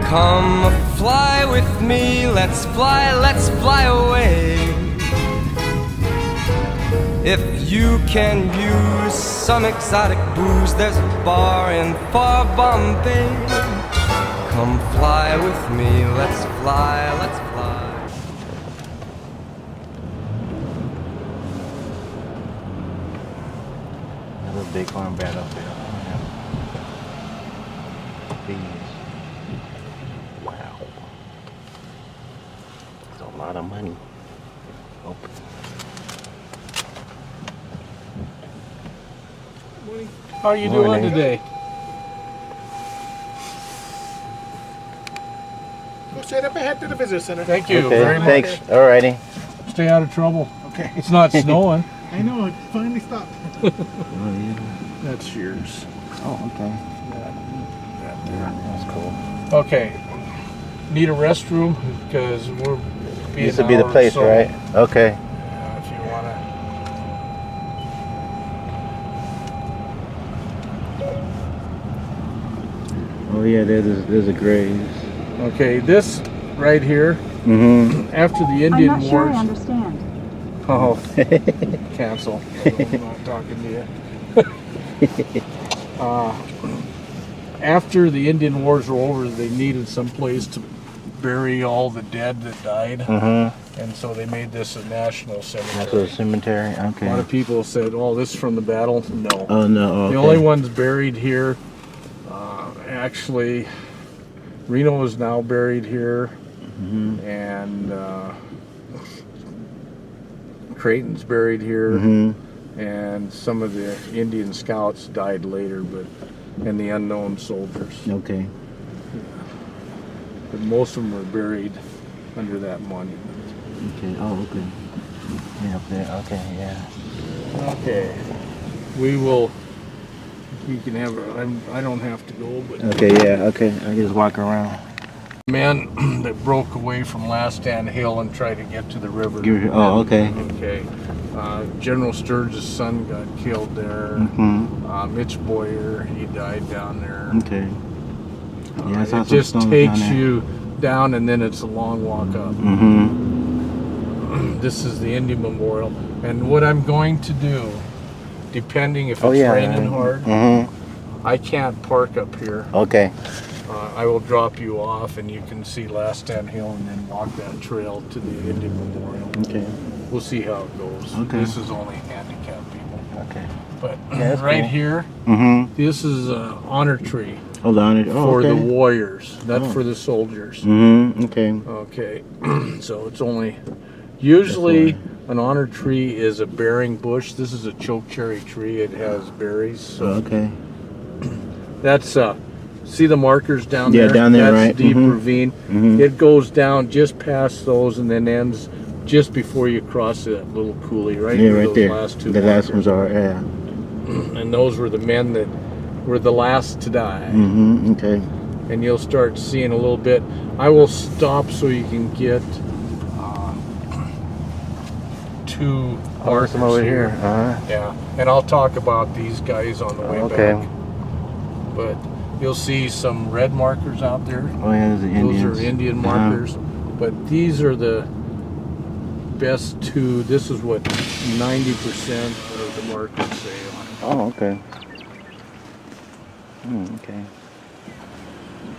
Come fly with me, let's fly away. If you can use some exotic booze, there's a bar in far Bombay. Come fly with me, let's fly, let's fly. Another Bighorn battlefield. Please. Wow. That's a lot of money. Open. How are you doing today? Go straight up ahead to the visitor center. Thank you Okay, very much. thanks. Alrighty. Stay out of trouble. Okay. It's not snowing. I know, it finally stopped. Oh, yeah. That's yours. Oh, okay. That there. That's cool. Okay. Need a restroom because we're being This would be the place, so, right? Okay. If you wanna. Oh, yeah, there's a grave. Okay, this right here. Mm-hmm. After the I'm Indian not sure Wars. I understand. Oh, cancel. I'm not talking to you. After the Indian Wars were over, they needed some place to bury all the dead that died, Mm-hmm. and so they made this a national That's cemetery. a cemetery. A lot Okay. of people said, "Oh, this is from the battle." No, Oh, no. Okay. the only ones buried here, actually, Reno is now buried here, Mm-hmm. and Creighton's buried here. Mm-hmm. And some of the Indian scouts died later, and the unknown soldiers. Okay. But most of them were buried under that monument. Okay. Oh, okay. Yeah, up there. Okay, yeah. Okay. We will. You can have. I don't have to go, but Okay, yeah, okay. I just walk around. men that broke away from Last Stand Hill and tried to get to the river. Oh, okay. Okay. General Sturge's son got killed there. Mm-hmm. Mitch Boyer, he died down there. Okay. Yeah, I saw It some just stones takes down there. you down, and then it's a long walk up. Mm-hmm. This is the Indian Memorial, and what I'm going to do, depending if it's Oh, yeah. raining hard, Mm-hmm. I can't park up here. Okay. I will drop you off, and you can see Last Stand Hill, and then walk that trail to the Indian Memorial. Okay. We'll see how it goes. Okay. This is only handicapped people, Okay. but Yeah, that's right cool. here, Mm-hmm. this is an honor tree Hold on. Oh, for okay. the warriors, not Oh. for the soldiers. Mm-hmm. Okay. Okay, so it's only, usually an honor tree is a bearing bush. This is a chokecherry tree. It has berries. So Okay. that's, see the markers down Yeah, there? down there, That's right. deep Mhm. ravine. Mhm. It goes down just past those and then ends just before you cross that little coulee, right? Yeah, where right those there. Last two The last markers ones are, yeah. And those were the men that were the last to die. Mm-hmm. Okay. And you'll start seeing a little bit. I will stop so you can get two markers Some over here. Uh-huh. Yeah, and I'll talk about these guys on the way Okay. back. But you'll see some red markers out there. Oh, yeah, there's the Indians. Those are Indian Uh-huh. markers. But these are the best two. This is what 90% of the markers say on it. Oh, okay. Okay.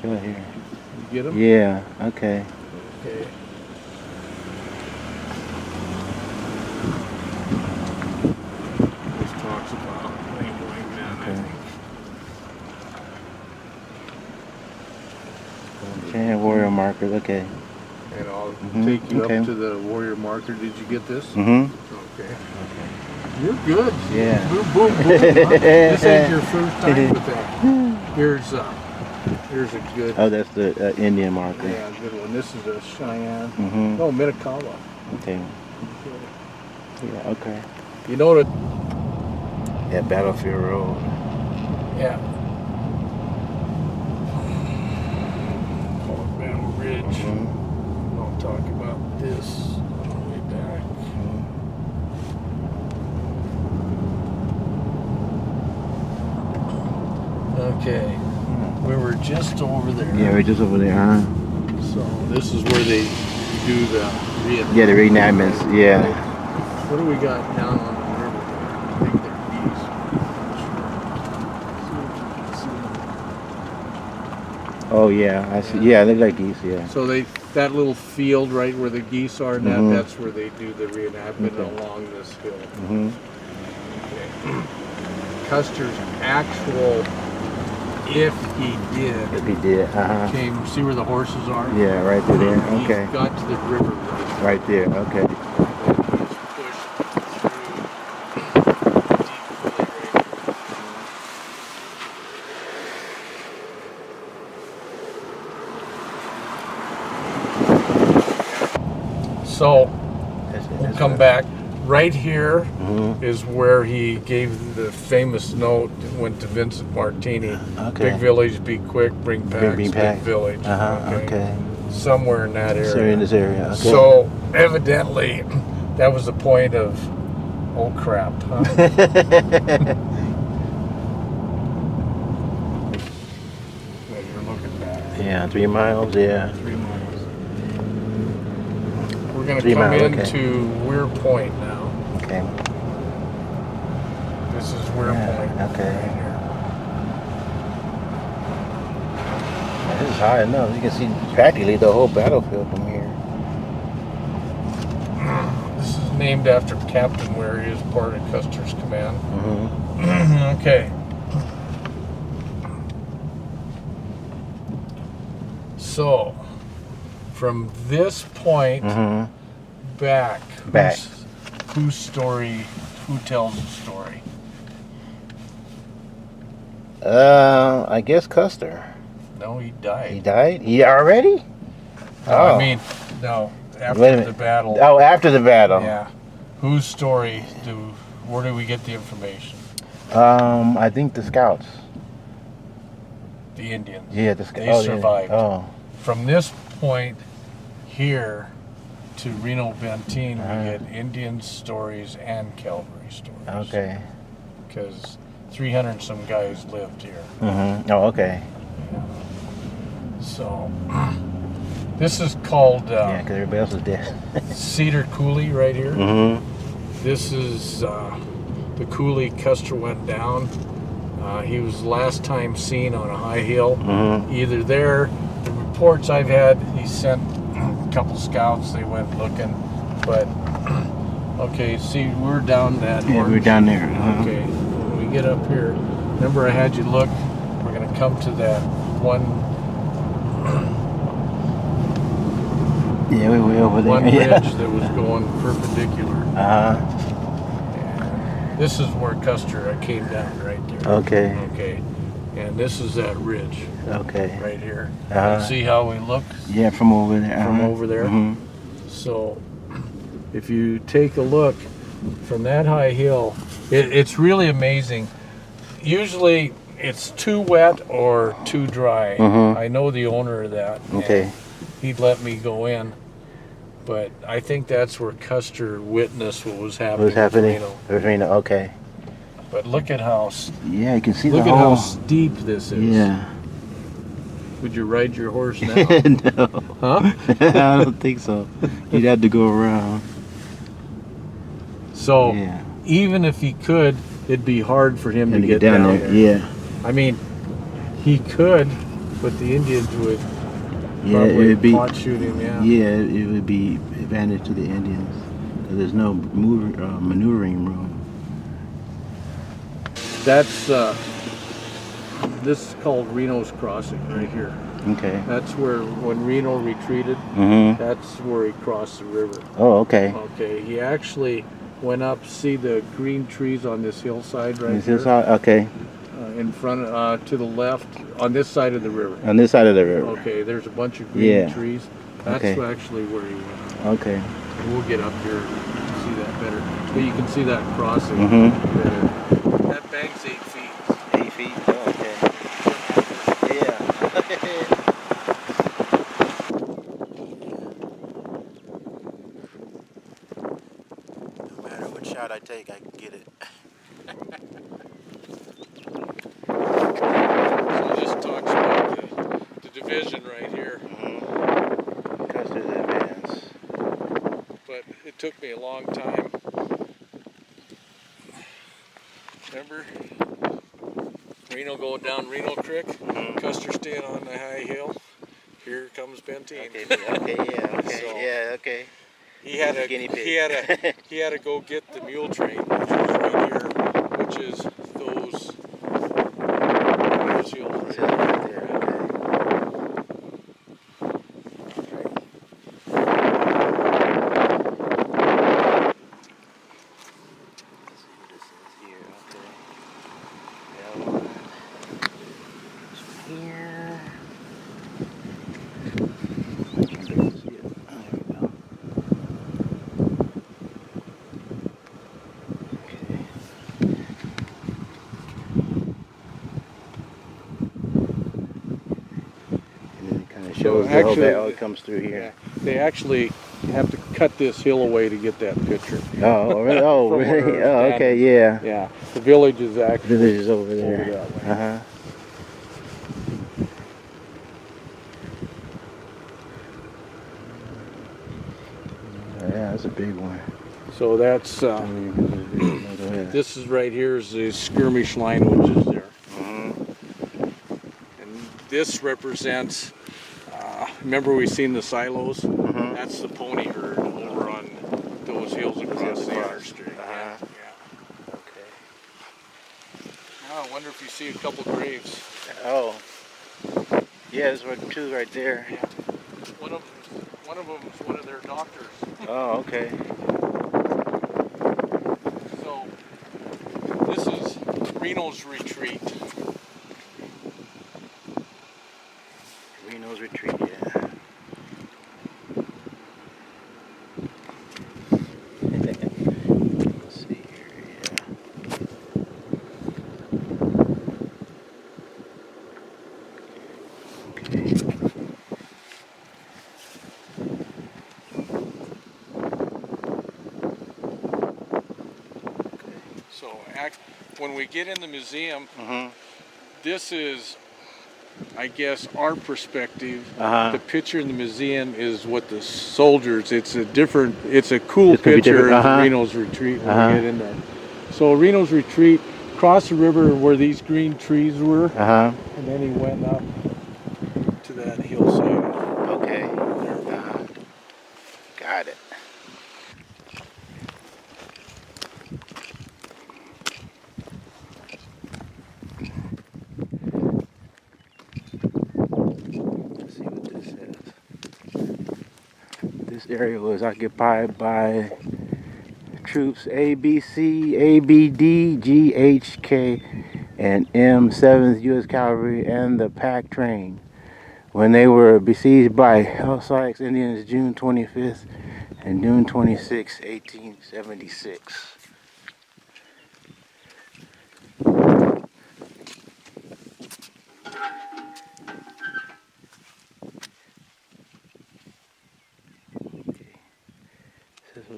Go here. You get them? Yeah, okay. Okay. This talks about plain white men, I Okay. think. Okay, warrior markers, okay. And I'll Mhm, take you okay. up to the warrior marker. Did you get this? Mm-hmm. Okay. You're good. Yeah. Boom, boom, boom. Huh? This ain't your first time with that. Here's a good, Oh, that's the Indian marker. yeah, good one. This is a Cheyenne. Mm-hmm. No, Minnetonka. Okay. Yeah, okay. You know that? Yeah, Battlefield Road. Yeah. Call it Battle Ridge. Mhm. I'll talk about this on the way back. Okay. We were just over there. Yeah, we're just over there, huh? So this is where they do the reenactment. Yeah, the reenactments. Yeah. What do we got down on the river? I think they're geese. Oh yeah, I see. Yeah, they look like geese. Yeah. So that little field right where the geese are, Mhm. that's where they do the reenactment Okay. along this hill. Mhm. Custer's actual, if he did, If he did. came. See where the horses are? Yeah, right through there. He Okay. got to the river right. Right there. Okay. Then he's pushed through deep valley right. So we'll come back. Right here is Mhm. where he gave the famous note that went to Vincent Martini. Okay. Big village, be quick, bring packs, Bring big packs. village. Okay. Somewhere in that area. So in this area. Okay. So evidently, that was the point of, oh crap, huh? Well, you're looking back. Yeah, 3 miles. Yeah. 3 miles. We're going to 3 come miles, okay. into Weir Point now. Okay. This is Weir Point. Yeah, okay. Right here. This is high enough. You can see practically the whole battlefield from here. This is named after Captain Weir. He is part of Custer's command. Mhm. Okay. So, from this point Mhm. back, Back. whose story, who tells the story? I guess Custer. No, he died. He died? He already? No, I mean, no, Wait a after minute. the battle. Oh, after the battle. Yeah. Whose story where do we get the information? I think the scouts. The Indians. Yeah, the They scouts. survived. Oh, From this point here to Reno Benteen, Uh-huh. we get Indian stories and cavalry stories. okay. Because 300 and some guys lived here. Mhm. Oh, okay. So, this is called Yeah, because everybody else is dead. Cedar Coulee right here. Mhm. This is the coulee Custer went down. He was last time seen on a high hill. Mhm. Either there, the reports I've had, he sent a couple scouts, they went looking, but okay, see, we're down that Yeah, we're orange. down there. Uh-huh. Okay, when we get up here, remember I had you look, we're gonna come to that one Yeah, we're way over there. one ridge Yeah. that was going perpendicular. Uh-huh. And this is where Custer came down right there. Okay. Okay, and this is that ridge Okay. right here. Uh-huh. See how we look Yeah, from over there. from uh-huh. over there? Mhm. So if you take a look from that high hill, it's really amazing. Usually it's too wet or too dry. Mhm. I know the owner of that. and Okay. He'd let me go in. But I think that's where Custer witnessed what was happening. What's happening? in Reno. Reno. Okay. But look at how Yeah, you can see look the at whole. how steep this is. Yeah. Would you ride your horse now? No. Huh? I don't think so. You'd have to go around. So Yeah. even if he could, it'd be hard for him And to get down there. Yeah. I mean, he could, but the Indians would Yeah, it probably would be. pot shoot him. Yeah. Yeah, it would be advantage to the Indians. 'Cause there's no maneuvering room. That's this is called Reno's Crossing right here. Okay. That's where when Reno retreated, Mhm. that's where he crossed the river. Oh, okay. Okay, he actually went up. See the green trees on this hillside right Is this here, how- okay. in front, to the left, on this side of the river. On this side of the river. Okay, there's a bunch of green Yeah. trees. That's Okay. actually where he went. Okay. We'll get up here and see that better. But you can see that crossing. Mhm. better. That bank's 8 feet. 8 feet. Oh, okay. Yeah. No matter what shot I take, I can get it. So this talks about vision right here. Custer's Advance. But it took me a long time. Remember? Reno going down Reno Creek, Custer staying on the high hill. Here comes Benteen. Okay. He had to go get the mule train, which is right here, which is those hills right there. Shows the whole back. Oh, it comes through here. Yeah, they actually have to cut this hill away to get that picture. Oh, really? Oh, From where really? it's Oh, okay, standing. yeah. Yeah, the village is actually Village is over there. over that way. Yeah, that's a big one. So that's this is right here is the skirmish line, which is there. And this represents. Remember we seen the silos? That's the pony herd over on those hills across the interstate. Yeah. Okay. Oh, I wonder if you see a couple graves. Oh. Yeah, there's two right there. Yeah. One of them is one of their doctors. Oh, okay. So this is Reno's Retreat. Reno's Retreat, yeah. Let's see here, yeah. Okay. So when we get in the museum, this is, I guess, our perspective. The picture in the museum is what the soldiers. It's a cool picture of Reno's Retreat when we get in there. So Reno's Retreat, across the river where these green trees were, and then he went up to that hillside. Okay. Got it. This area was occupied by troops ABC, ABD, GHK, and M7th U.S. Cavalry and the pack train when they were besieged by Osage Indians June 25th and June 26, 1876.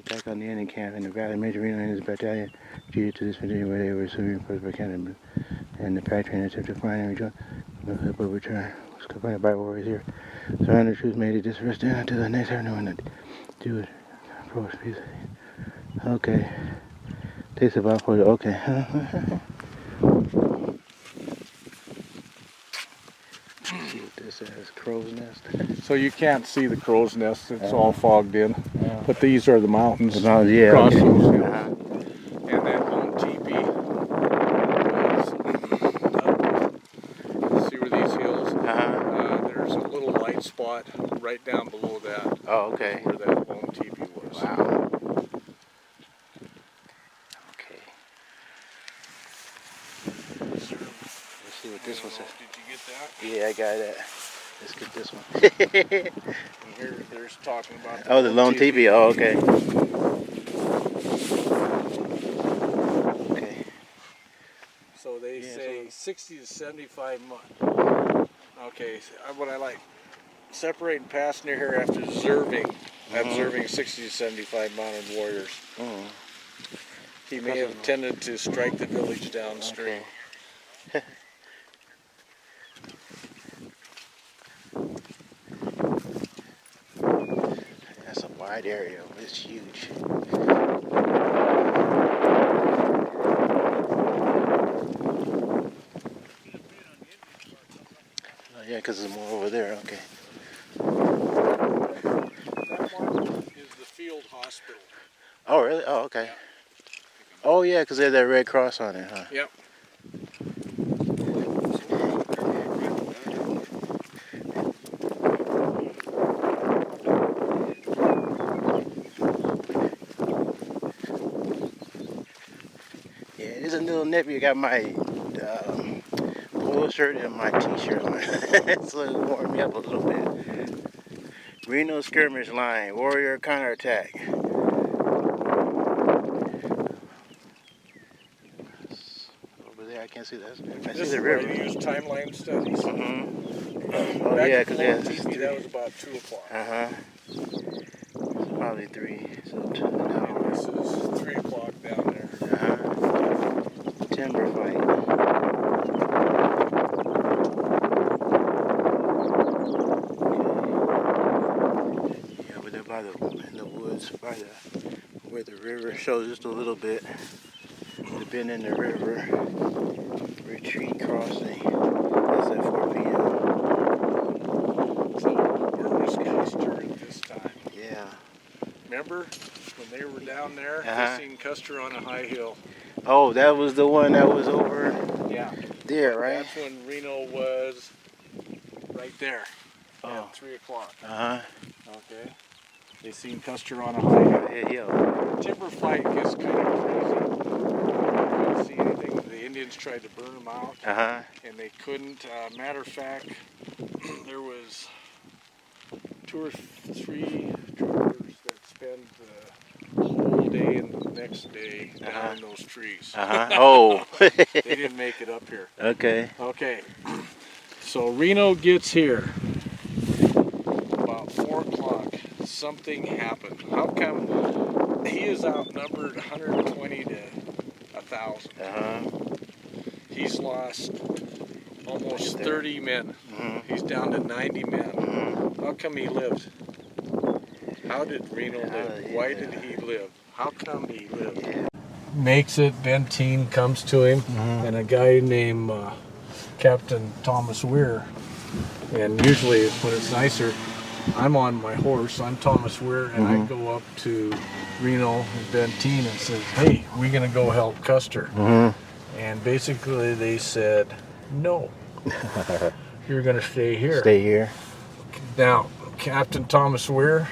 Back on the Indian camp in the valley, Major Reno and his battalion due to this position where they were assuming first by Canada, and the pack train attempted to find and rejoin. But return was confronted by warriors here. Surrounding troops made it dispersed until the next afternoon and do it. Approach peace. Okay. Takes about 40. Okay. Let's see what this says. Crow's nest. So you can't see the crow's nest; it's all fogged in. But these are the mountains. The mountains, yeah. Across Okay. those hills. And that lone teepee. See where these hills? There's a little light spot right down below that. Oh, okay. Where that lone teepee was. Wow. Okay. Let's see what this one says. Did you get that? Yeah, I got that. Let's get this one. And here, there's talking about. Oh, the lone teepee. Oh, okay. Okay. So they say 60 to 75 months. Okay, so what I like, separating past near here after observing 60 to 75 mounted warriors. He may have intended to strike the village downstream. Okay. wide area. It's huge. Oh, yeah, because there's more over there. Okay. That one is the field hospital. Oh, really? Oh, okay. Yeah. Oh, yeah, because they have that red cross on it, huh? Yep. Yeah, it is a little nippy. I got my polo shirt and my t-shirt on. So it warmed me up a little bit. Reno skirmish line, warrior counterattack. Over there, I can't see that. I see This the is where river. you use timeline studies. Oh, Back yeah, at because the that was about 2 o'clock. It's probably 3. So And this is 3 o'clock down there. Timber fight. Yeah, over there by in the woods, by where the river shows just a little bit. The bend in the river. Retreat crossing. That's at 4 p.m. So where was Custer at this time? Yeah. Remember when they were down there? They seen Custer on a high hill. Oh, that was the one that was over Yeah. there, right? That's when Reno was right there Oh. at 3 o'clock. Okay. They seen Custer on a high hill. Yeah. Timber fight is kind of crazy. You couldn't see anything. The Indians tried to burn them out, and they couldn't. Matter of fact, there was 2 or 3 troopers that spent the whole day and the next day down in those trees. Oh. They didn't make it up here. Okay. Okay. So Reno gets here about 4 o'clock. Something happened. How come he is outnumbered 120 to 1,000? He's lost almost 30 men. He's down to 90 men. How come he lived? How did Reno live? Why did he live? How come he lived? Makes it, Benteen comes to him, and a guy named Captain Thomas Weir. And usually when it's nicer, I'm on my horse, I'm Thomas Weir, and I go up to Reno and Benteen and says, hey, we're gonna go help Custer. And basically they said, no, you're gonna stay here. Stay here. Now, Captain Thomas Weir,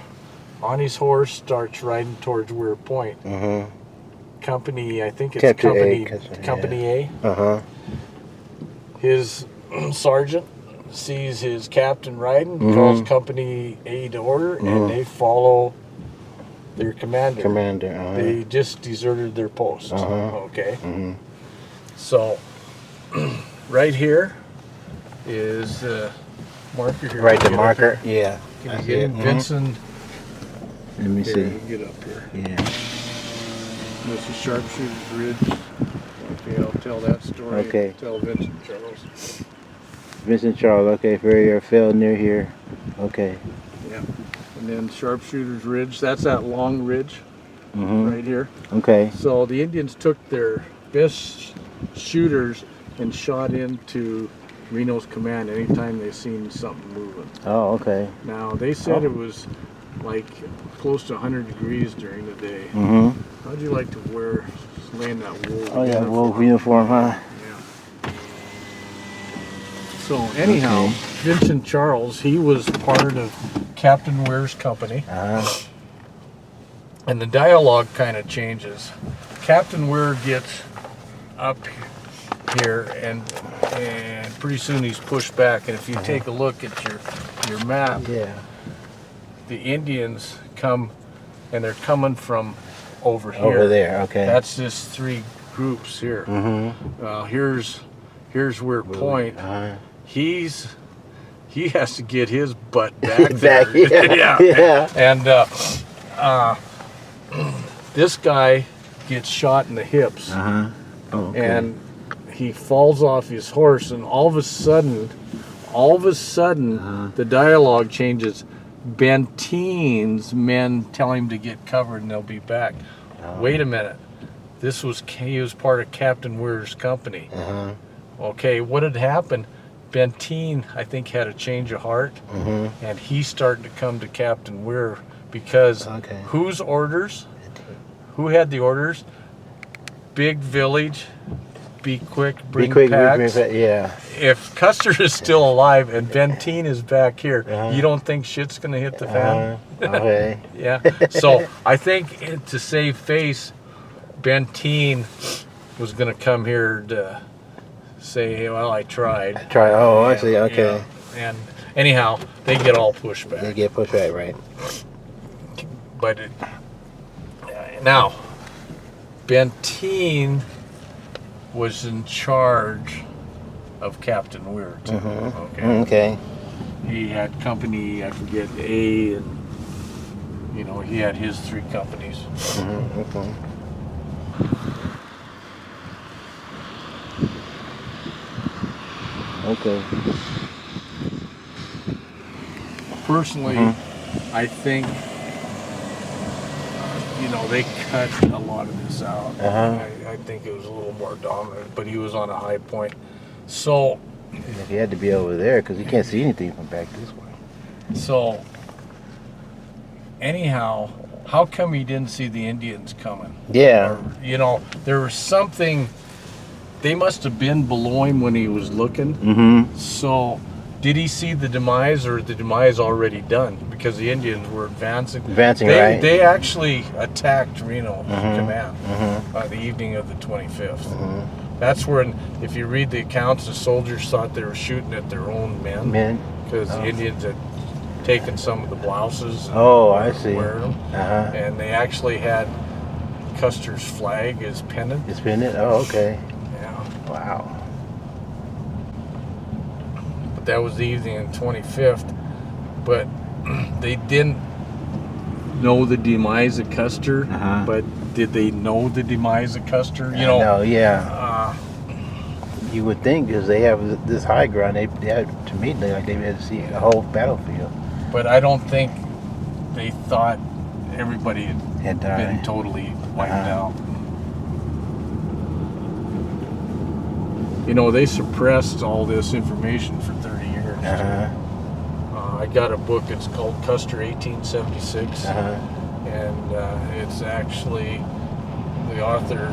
on his horse, starts riding towards Weir Point. Company, I think it's Company A. His sergeant sees his captain riding, calls Company A to order, and they follow their commander. They just deserted their post. Okay. So, right here is the marker here. Right, the marker? Yeah. Can you get him? Vincent? Let me see. Get up here. Yeah. This is Sharpshooter's Ridge. Okay, I'll tell that story. Okay. Tell Vincent Charles. Vincent Charles, okay, Ferrier fell near here. Okay. Yeah. And then Sharpshooter's Ridge, that's that long ridge right here. Okay. So the Indians took their best shooters and shot into Reno's command anytime they seen something moving. Oh, okay. Now, they said it was like close to 100 degrees during the day. How'd you like to wear, laying that wool Oh, yeah, wolf uniform, huh? Yeah. So anyhow, Vincent Charles, he was part of Captain Weir's company. And the dialogue kind of changes. Captain Weir gets up here and pretty soon he's pushed back. And if you take a look at your map, the Indians come, and they're coming from over here. Over there, okay. That's just 3 groups here. Here's Weir Point. He has to get his butt back there. Yeah. And this guy gets shot in the hips. Oh, okay. And he falls off his horse, and all of a sudden, the dialogue changes. Benteen's men tell him to get covered and they'll be back. Oh. Wait a minute. He was part of Captain Weir's company. Uh-huh. Okay, what had happened? Benteen, I think, had a change of heart, and he started to come to Captain Weir because whose orders? Who had the orders? Big village, be quick, bring packs. Yeah. If Custer is still alive and Benteen is back here, you don't think shit's going to hit the fan? Okay. Yeah. So I think to save face, Benteen was going to come here to say, hey, well, I tried. Oh, I see. Okay. And anyhow, they get all pushed back. They get pushed back, right? But now, Benteen was in charge of Captain Weir too. Okay. He had company, I forget, A, and he had his 3 companies. Okay. Okay. Personally, I think they cut a lot of this out. I think it was a little more dominant, but he was on a high point. So he had to be over there because you can't see anything from back this way. So anyhow, how come he didn't see the Indians coming? Yeah. Or, there was something. They must have been below him when he was looking. So did he see the demise, or the demise already done? Because the Indians were advancing. Right. They actually attacked Reno command on the evening of the 25th. That's when, if you read the accounts, the soldiers thought they were shooting at their own men. Because the Indians had taken some of the blouses. I see. Wearing them. And they actually had Custer's flag as pennant. It's pennant? Oh, okay. Yeah. Wow. But that was the evening of the 25th. But they didn't know the demise of Custer. But did they know the demise of Custer? No, yeah. You would think, because they have this high ground, they had, to me, they had to see the whole battlefield. But I don't think they thought everybody had died. Been totally wiped out. They suppressed all this information for 30 years. I got a book, it's called Custer 1876. And it's actually, the author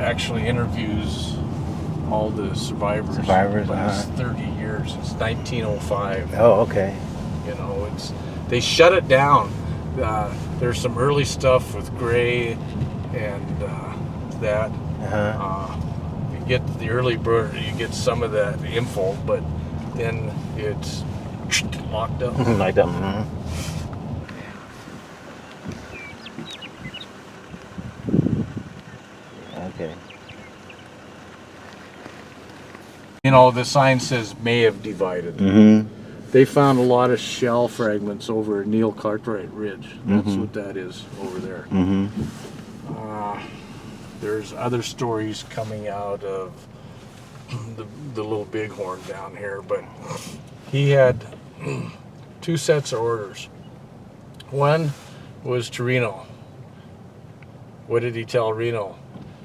actually interviews all the survivors. But it's 30 years, it's 1905. Oh, okay. They shut it down. There's some early stuff with Gray and that. You get the early bird, you get some of that info, but then it's locked up. Locked up. Okay. The sign says may have divided. They found a lot of shell fragments over Neil Cartwright Ridge. That's what that is over there. There's other stories coming out of the little Bighorn down here, but he had 2 sets of orders. One was to Reno. What did he tell Reno?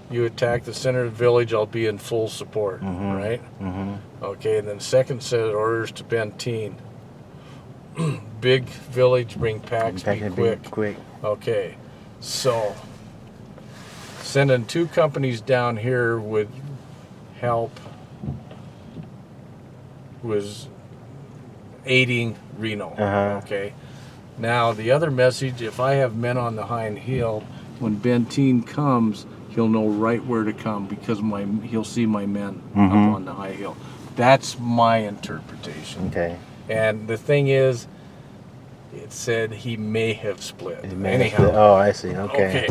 You attack the center of the village, I'll be in full support, right? Okay, and then second set of orders to Benteen. Big village, bring packs, be quick. Okay, so sending 2 companies down here would help, was aiding Reno. Okay, now the other message, if I have men on the hind hill, when Benteen comes, he'll know right where to come because he'll see my men up on the high hill. That's my interpretation. Okay. And the thing is, it said he may have split. Anyhow. Oh, I see. Okay.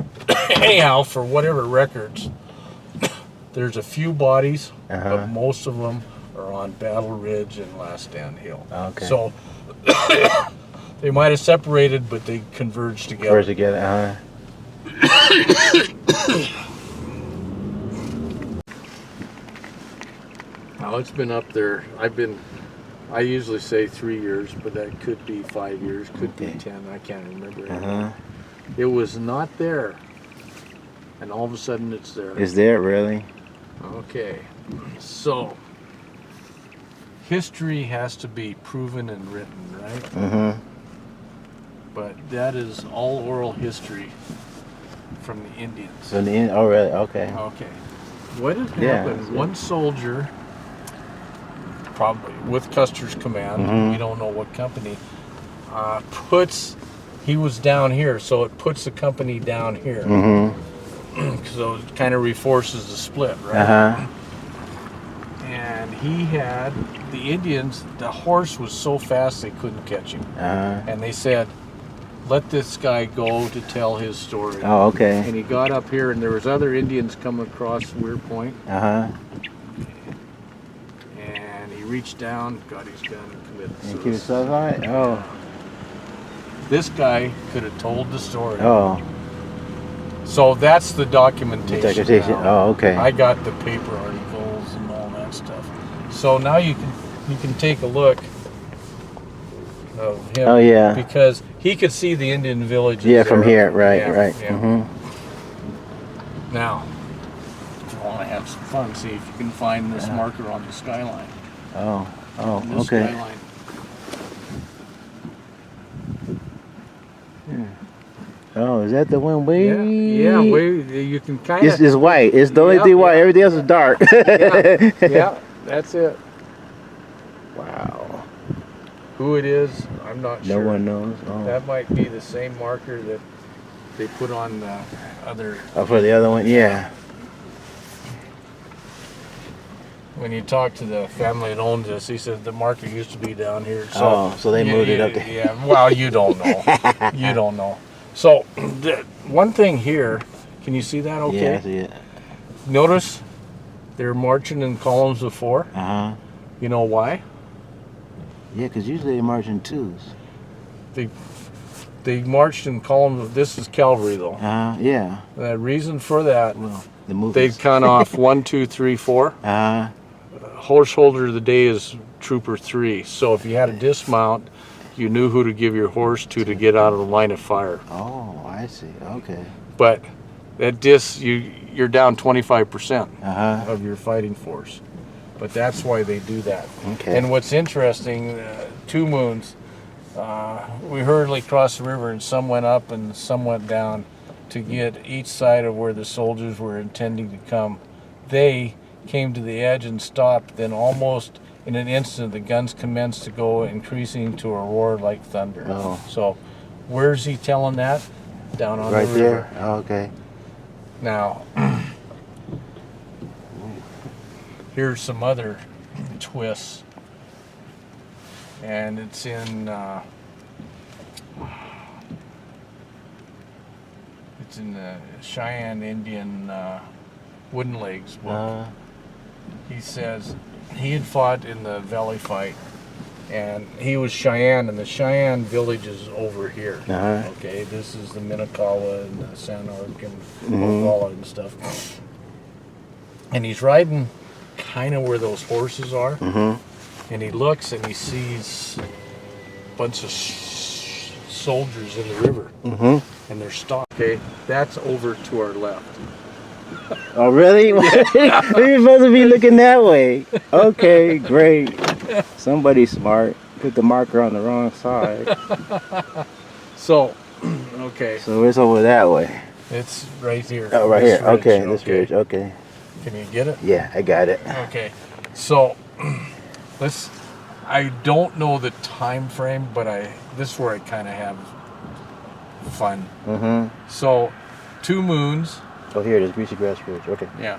Anyhow, for whatever records, there's a few bodies, but most of them are on Battle Ridge and Last Stand Hill. Okay. So they might have separated, but they converged together. Now it's been up there. I've been I usually say 3 years, but that could be 5 years, could be Okay. 10. I can't remember. Uh-huh. It was not there, and all of a sudden it's there. Is there really? Okay, so history has to be proven and written, right? Mm-hmm. But that is all oral history from the Indians. So in the end, oh really? Okay. Okay. What had Yeah, happened, that's one soldier, probably with Custer's command, Mhm. we don't know what company, he was down here, so it puts the company down here. Mm-hmm. So it kind of reinforces the split, right? Uh-huh. And he had, the Indians, the horse was so fast they couldn't catch him. Uh-huh. And they said, let this guy go to tell his story. Oh, okay. And he got up here, and there was other Indians coming across Weir Point, Uh-huh. and he reached down, got his gun, and committed And keep suicide. yourself on it? Oh. This guy could have told the story. Oh. So that's the documentation. Documentation. now. Oh, okay. I got the paper articles and all that stuff. So now you can take a look of him. Oh, yeah. Because he could see the Indian villages. Yeah, from there. here. Right, Yeah, right. yeah. Mm-hmm. Now, if you want to have some fun, see if you can find this marker on the skyline. Oh. Oh, This okay. skyline. Oh, is that the one way? Yeah, you can kind of. It's white. It's the only Yeah, thing white. yeah. Everything else is dark. Yeah, that's it. Wow. Who it is, I'm not No sure. one knows. Oh. That might be the same marker that they put on the other. Oh, for the other one? Yeah. When you talk to the family that owns this, he said the marker used to be down here. So, Oh, so they moved it up there. Yeah, well, you don't know. You don't know. So, the one thing here, can you see that okay? Yeah, I see it. Notice they're marching in columns of 4. Uh-huh. You know why? Yeah, because usually they march in twos. They marched in columns of, this is cavalry though. Uh-huh. Yeah. The reason for that, Well, the movies. they'd count off 1, 2, 3, 4. Uh-huh. Horse holder of the day is trooper 3. So if you had a dismount, you knew who to give your horse to get out of the line of fire. Oh, I see. Okay. But that you're down 25% Uh-huh. of your fighting force. But that's why they do that. Okay. And what's interesting, 2 moons, we hurriedly crossed the river, and some went up and some went down to get each side of where the soldiers were intending to come. They came to the edge and stopped, then almost in an instant the guns commenced to go, increasing to a roar like thunder. Oh. So where's he telling that? Down on Right the river. there? Oh, okay. Now, here's some other twists, and it's in the Cheyenne Indian Wooden Legs book. Uh, He says he had fought in the Valley fight, and he was Cheyenne, and the Cheyenne village is over here. Uh-huh. Okay, this is the Minnecawa and the Sanark and Mhm. Ogallala and stuff. And he's riding kind of where those horses are, mm-hmm. and he looks and he sees a bunch of soldiers in the river, Mm-hmm. and they're stopped. Okay, that's over to our left. Oh, really? We're supposed to be looking that way. Okay, great. Somebody's smart. Put the marker on the wrong side. So, okay, So it's over that way. it's right here. Oh, right This here. Okay, ridge, this ridge. Okay. Can you get it? Yeah, I got it. Okay, so I don't know the time frame, but this is where I kind of have fun. Mm-hmm. So 2 moons, Oh, here it is. Greasy Grass Ridge. Okay. yeah,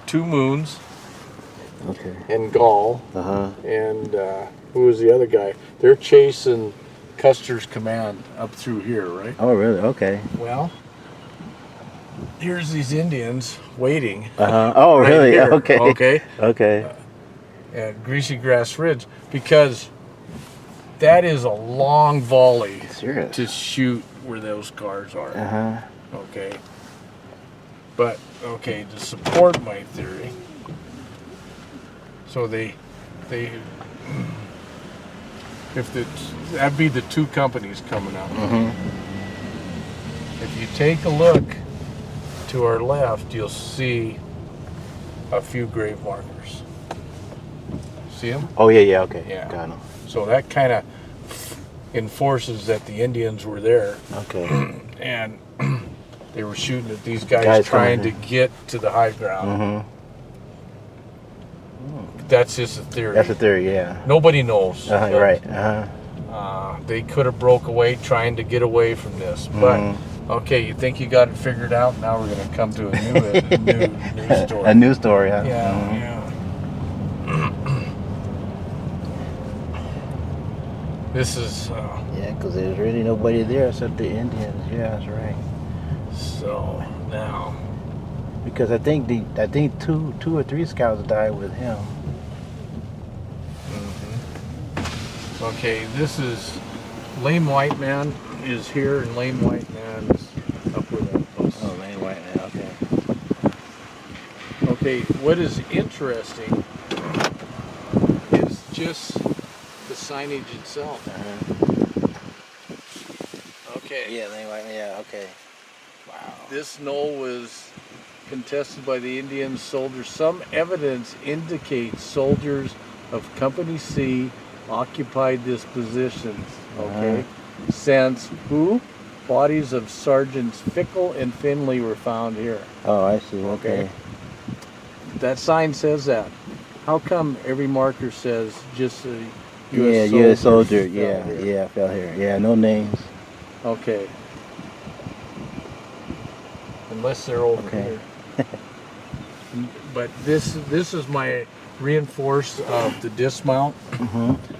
2 moons Okay. in Gaul, Uh-huh. and who was the other guy? They're chasing Custer's command up through here, right? Oh, really? Okay. Well, here's these Indians waiting. Uh-huh. Oh, right really? here, Okay. Okay. Okay. At Greasy Grass Ridge, because that is a long volley Serious. to shoot where those cars are. Uh-huh. Okay. But, okay, to support my theory, so they that'd be the two companies coming out. Mm-hmm. If you take a look to our left, you'll see a few grave markers. See them? Oh yeah, okay. Yeah. Got him. So that kind of enforces that the Indians were there. Okay. And they were shooting at these guys trying to get to the high ground. Mm-hmm. That's just a theory. That's a theory, yeah. Nobody knows. Right. They could have broke away trying to get away from this. But, okay, you think you got it figured out? Now we're going to come to a new story. A new story, huh? Yeah. This is... yeah, because there's really nobody there except the Indians. Yeah, that's right. So, now... Because I think two or three scouts died with him. Okay, this is Lame White Man is here, and Lame White Man is up where that post. Oh, Lame White Man, okay. Okay, what is interesting is just the signage itself. Okay. Yeah, Lame White Man, yeah, okay. Wow. This knoll was contested by the Indian soldiers. Some evidence indicates soldiers of Company C occupied this position. Okay. Since who? Bodies of Sergeants Fickle and Finley were found here. Oh, I see, okay. That sign says that. How come every marker says just a U.S. soldier, fell yeah, here? yeah, fell here. Yeah, no names. Okay. Unless they're over Okay. here. But this is my reinforced of the dismount,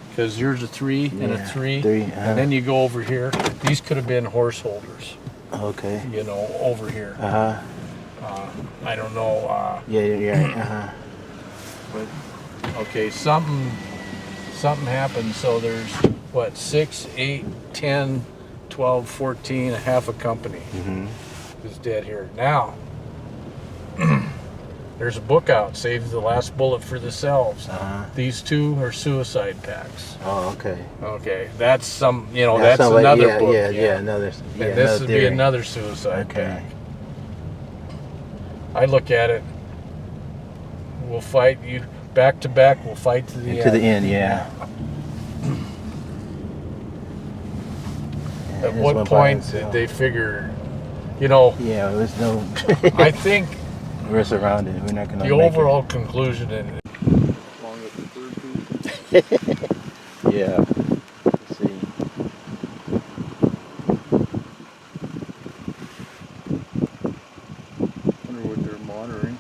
because here's a 3 and a 3, and then you go over here. These could have been horse holders. Okay. You know, over here. I don't know. Yeah. But okay, something happened. So there's what 6, 8, 10, 12, 14, a half a company is dead here now. There's a book out, Save the Last Bullet for the Selves. These two are suicide packs. Oh, okay. Okay, that's some, that's another book. Yeah, another. Yeah, and this would be another suicide pack. I look at it. We'll fight you back to back. We'll fight to the end. To the end, yeah. At what point did they figure? Yeah, there's no. I think we're surrounded. We're not gonna. The overall conclusion in it. Along with the third group. Yeah. Let's see. Wonder what they're monitoring.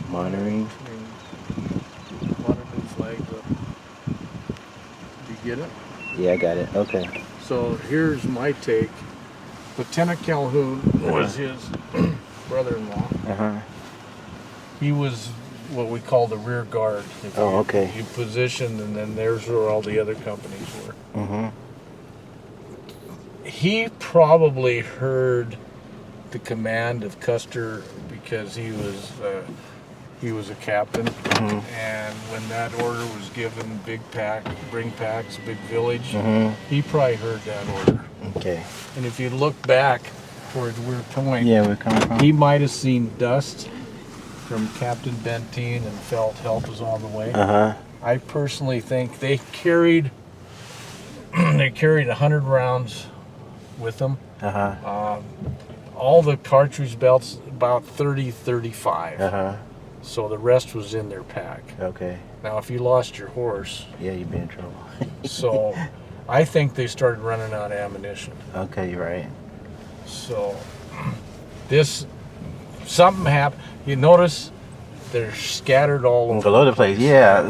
Monitoring. Monitoring flags up. Did you get it? Yeah, I got it. Okay. So here's my take. Lieutenant Calhoun was his brother-in-law. He was what we call the rear guard. Okay. You positioned, and then there's where all the other companies were. He probably heard the command of Custer because he was a captain, and when that order was given, bring packs, big village, he probably heard that order. Okay. And if you look back towards where point, Yeah, we're coming from. he might have seen dust from Captain Benteen and felt help was on the way. I personally think they carried 100 rounds with them. All the cartridge belts about 30-35. So the rest was in their pack. Okay. Now if you lost your horse, Yeah, you'd be in trouble. so I think they started running out of ammunition. Okay, you're right. So something happened. You notice they're scattered all over. All over the place, yeah.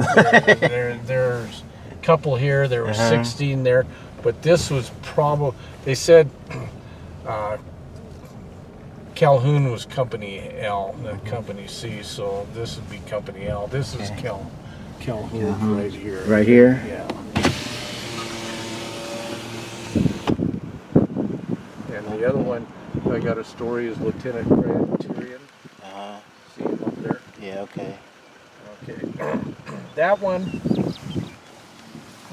There's a couple here. There were 16 there, but this was probably. They said Calhoun was Company L, not Company C. So this would be Company L. This is Calhoun right here. Right here. Yeah. And the other one I got a story is Lieutenant Grant Tyrion. See him up there? Yeah. Okay. Okay. That one,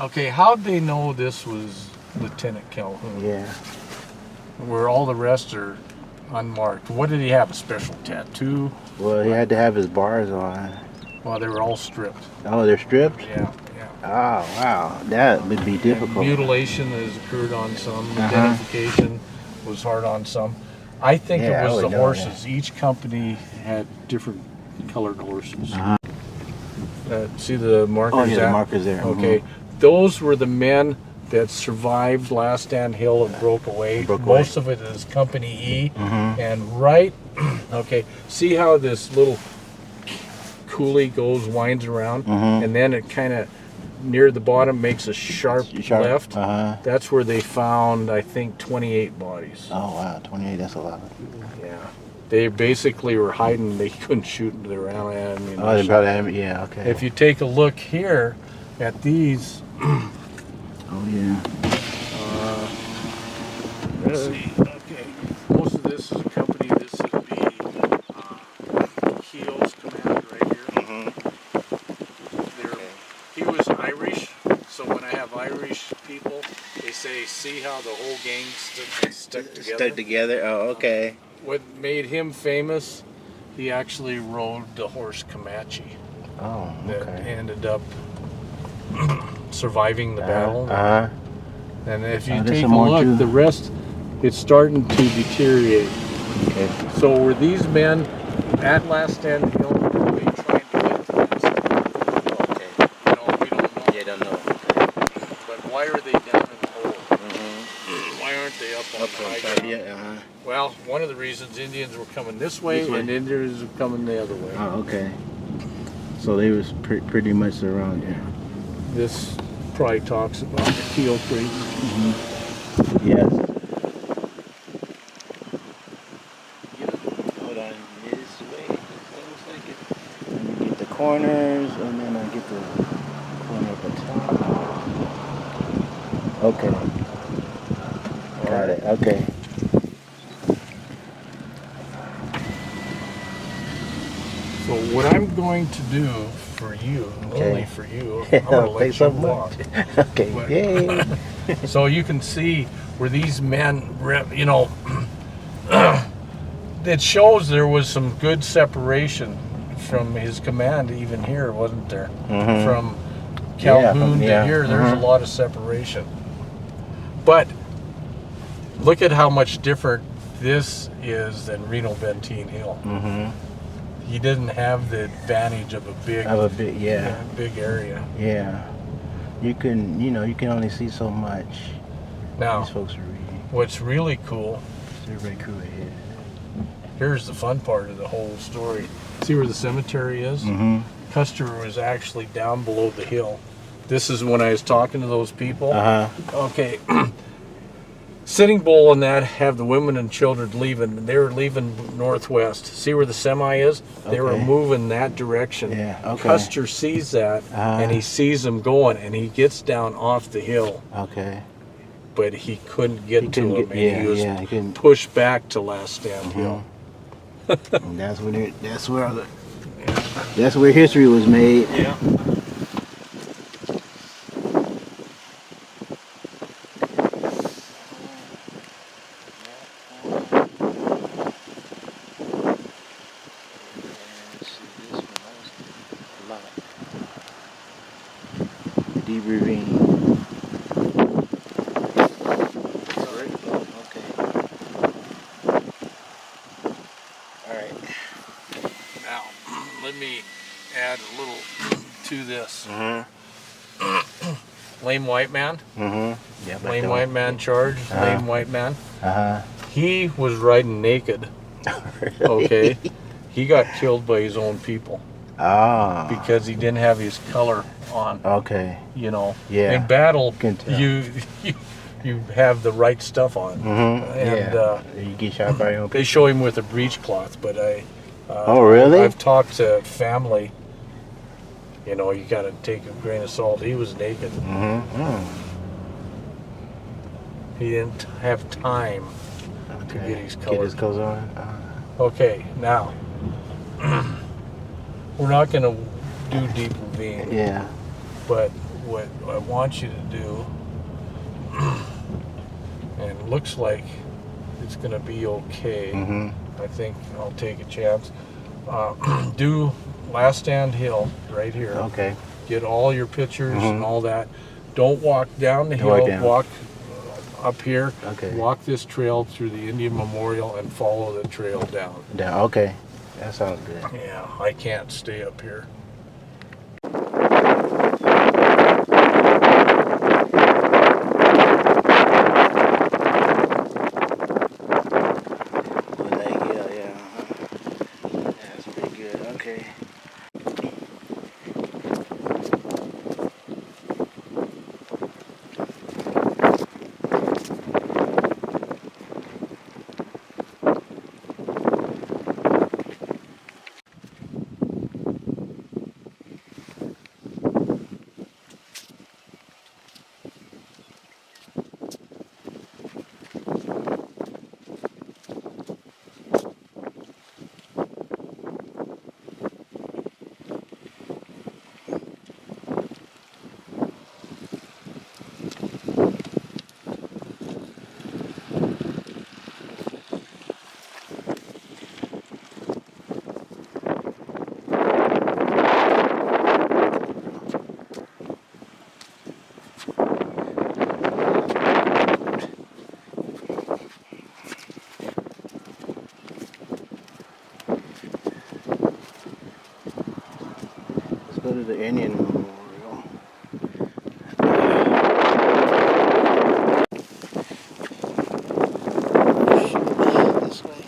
Okay, how'd they know this was Lieutenant Calhoun? Yeah. Where all the rest are unmarked. What did he have? A special tattoo? Well, he had to have his bars on. Well, they were all stripped. Oh, they're stripped? Yeah. Oh, wow. That would be difficult. And mutilation has occurred on some. Identification was hard on some. I think it was the horses. Each company had different colored horses. See the markers? Oh, yeah, the markers there. Okay. Those were the men that survived Last Stand Hill and broke away. Most of it is Company E. And okay, see how this little coulee winds around? And then it kind of, near the bottom, makes a sharp left. That's where they found, I think, 28 bodies. Oh, wow. 28, that's a lot. Yeah. They basically were hiding. They couldn't shoot into their ammunition. Oh, they probably had, yeah, okay. If you take a look here at these. Oh, yeah. Let's see. Okay. Most of this is a company. This would be Keel's command right here. He was Irish, so when I have Irish people, they say, see how the whole gang stuck together? Stuck together? Oh, okay. What made him famous, he actually rode the horse Comanche. Oh, okay. That ended up surviving the battle. And if you take a look, the rest, it's starting to deteriorate. Okay. So were these men at Last Stand Hill, were they trying to get to this? Okay. No, we don't know. Yeah, don't know. But why are they down in the hole? Why aren't they up on the high ground? Yeah, Well, one of the reasons Indians were coming this way, and Indians were coming the other way. Oh, okay. So they was pretty much around here. This probably talks about the Keel Creek. Yes. Hold on this way. Looks like it. Let me get the corners, and then I get the corner of the top. Okay. Got it. Okay. So what I'm going to do for you, only for you, I'm going to let you walk. Okay. Yay. So you can see where these men, you know, it shows there was some good separation from his command even here, wasn't there? From Calhoun to here, there's a lot of separation. But look at how much different this is than Reno Benteen Hill. He didn't have the advantage of a big area. Yeah. You can only see so much. Now, these folks are reading. What's really cool, they're very cool ahead. Here's the fun part of the whole story. See where the cemetery is? Custer was actually down below the hill. This is when I was talking to those people. Okay. Sitting Bull and that have the women and children leaving. They were leaving northwest. See where the semi is? They were moving that direction. Yeah, okay. Custer sees that, and he sees them going, and he gets down off the hill. Okay. But he couldn't get to him, and he was he couldn't pushed back to Last Stand Hill. And that's where history was made. Yeah. Deep ravine. Let me add a little to this. Lame white man. Yeah, lame white man charged. Lame white man. He was riding naked. Really? Okay. He got killed by his own people. Because he didn't have his color on. Okay. You know. Yeah. In battle, you have the right stuff on. And you get shot by your own people. They show him with a breechcloth, but oh, really? I've talked to family. You know, you got to take a grain of salt. He was naked. He didn't have time to get his color. Get his clothes on. Okay, now we're not going to do deep ravine. Yeah. But what I want you to do, and it looks like it's going to be okay. I think I'll take a chance. Do Last Stand Hill right here. Okay. Get all your pictures and all that. Don't walk down the hill. Walk up here. Okay. Walk this trail through the Indian Memorial and follow the trail down. Down. Okay. That sounds good. Yeah, I can't stay up here. Go to the Indian Memorial. This way?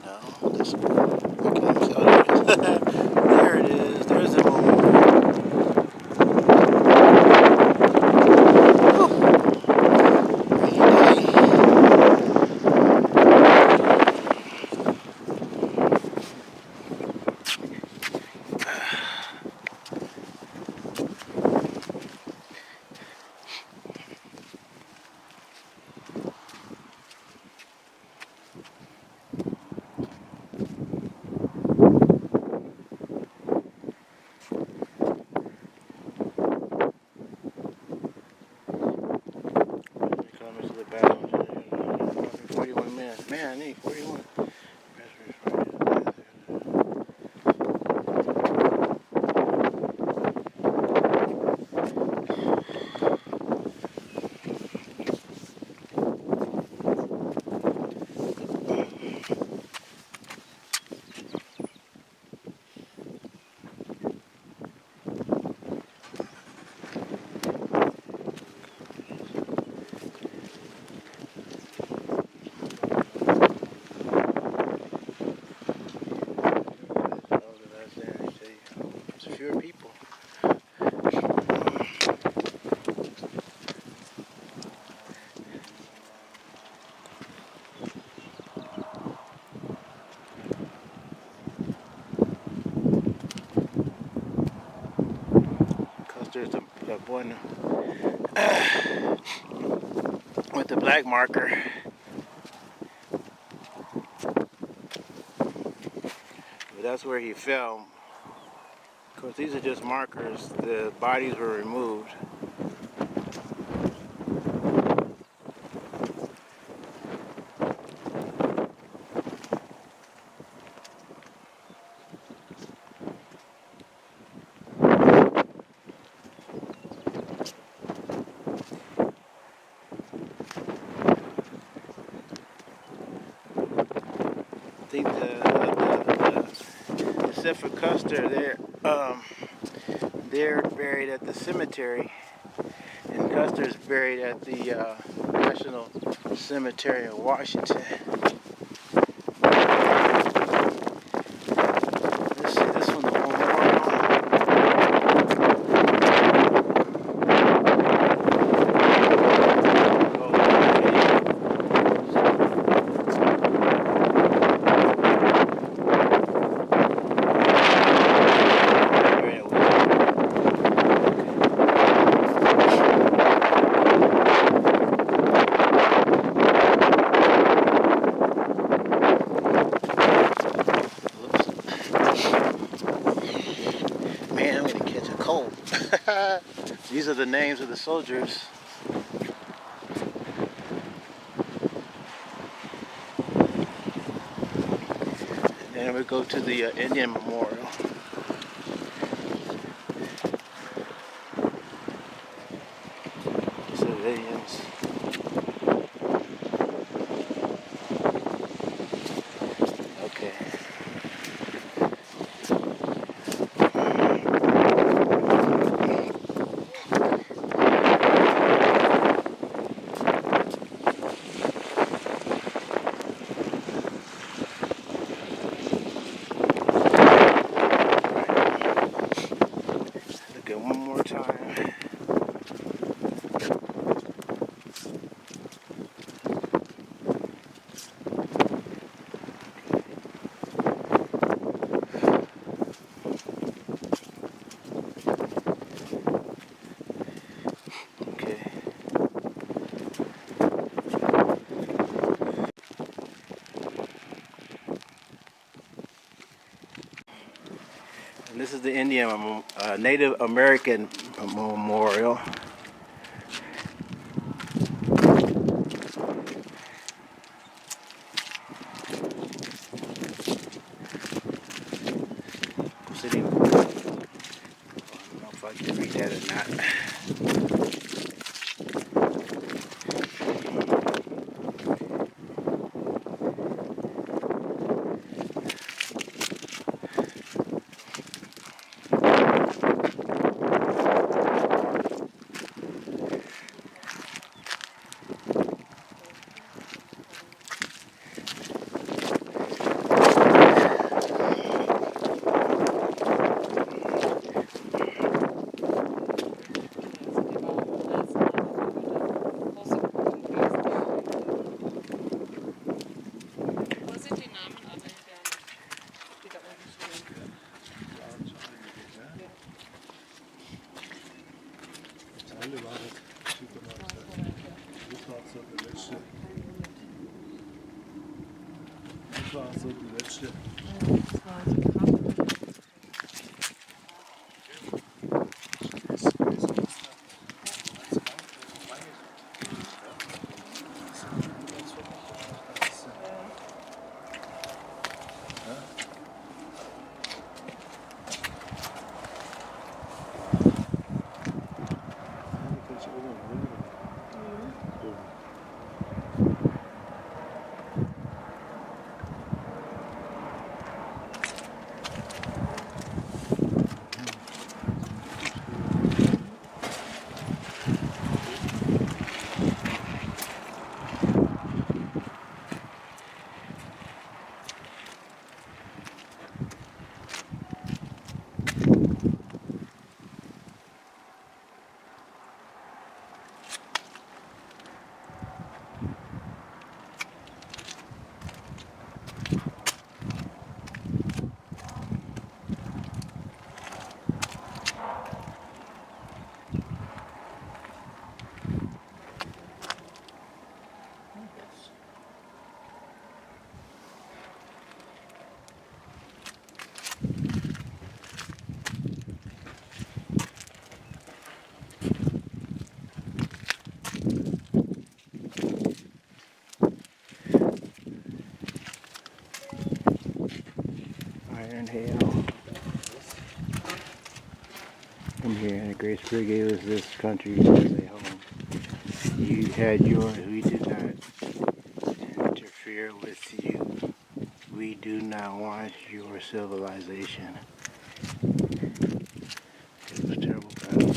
No, this way. Okay, so there it is. There's the memorial. Back on 41 minutes. Man, I need 41. Fewer people. Because there's a one with the black marker. But that's where he fell. Of course, these are just markers. The bodies were removed. I think except for Custer, they're buried at the cemetery, and Custer's buried at the National Cemetery of Washington. Let's see this one, the memorial. Oh, these are the names of the soldiers. Then we go to the Indian Memorial. Civilians. Okay. Look at one more time. Okay. And this is the Indian Native American Memorial. Sitting. I don't know if I can read that or not. Iron Hail. Come here, and the grace Prague gave us this country as a home. You had yours, we did not interfere with you. We do not want your civilization. It was a terrible battle.